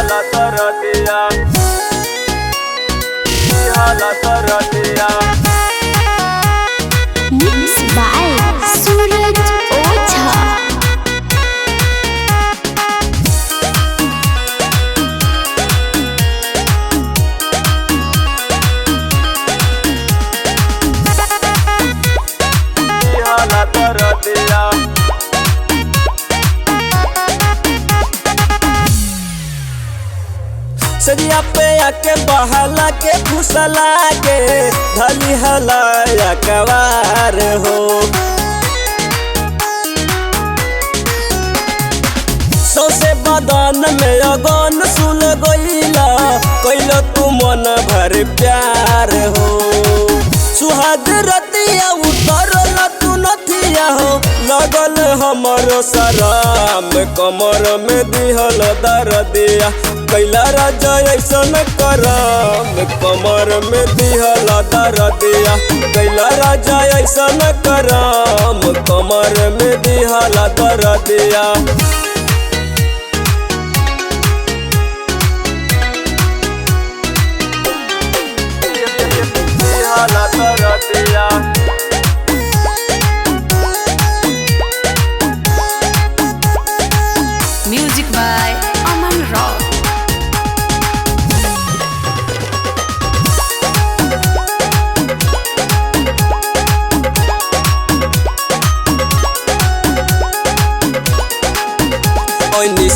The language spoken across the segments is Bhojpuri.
दिहला दरदिया दिहला दरदिया। Mixed by Suraj Oza. दिहला दरदिया सरिया पे आके बहला के घुसला के धली हलाया कवार हो। सौसे बदन में अगन सुन गईला कैलो तू मन भर प्यार हो। सुहाग रतिया उतरल तू नथिया हो लगल हमरो शराम कमर में दिहल दरदिया कैला राजा ऐसन करम कमर में दिहला दरदिया कैला राजा ऐसन करम कमर में दिहला दरदिया। दिहला दरदिया Music by Aman Rao.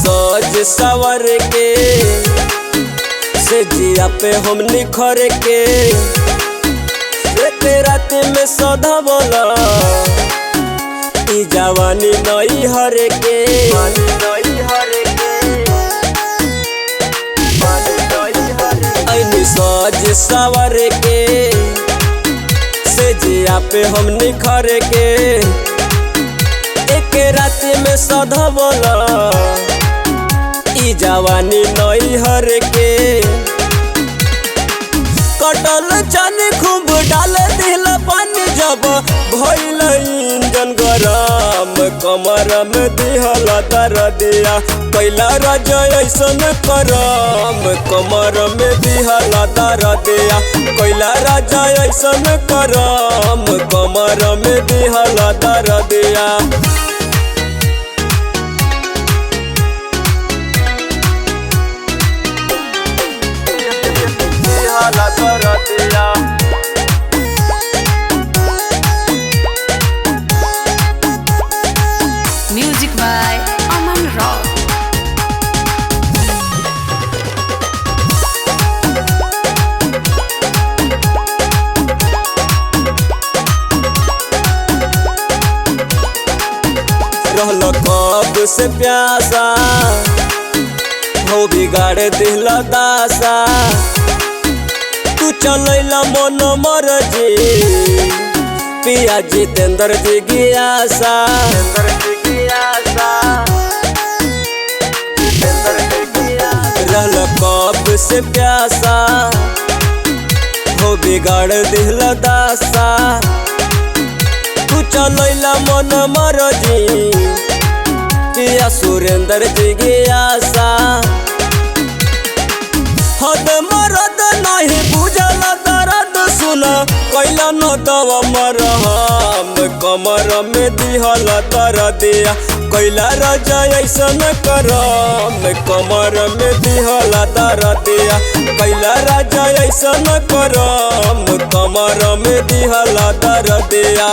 सज सवर के से जिया पे हम निखर के रात में सदा बोला ई जवानी नई हर के सज सवर के से जिया पे हम निखर के एक रात में सदा बोला ई जवानी नई हर के कटल चन खूब डाल दिल पानी जब भइल इंजन गरम कमर में दिहला दरदिया कैला राजा ऐसन करम कमर में दिहला दरदिया कैला राजा ऐसन करम कमर में दिहला दरदिया। दिहला दरदिया Music by Aman Rao. रहल कब से प्यासा हो बिगाड़ दिल दासा तू चलैला मन मरजी पिया जितेंद्र जी गियासा रहल कब से प्यासा हो बिगाड़ दिल दासा तू चलैला मन मरजी पिया सुरेंद्र जी गियासा हद मरद नहीं बुझल दर्द सुन कैला न दवा मरहम कमर में दिहला दरदिया कैला राजा ऐसन करम कमर में दिहला दरदिया कैला राजा ऐसन करम कमर में दिहला दरदिया।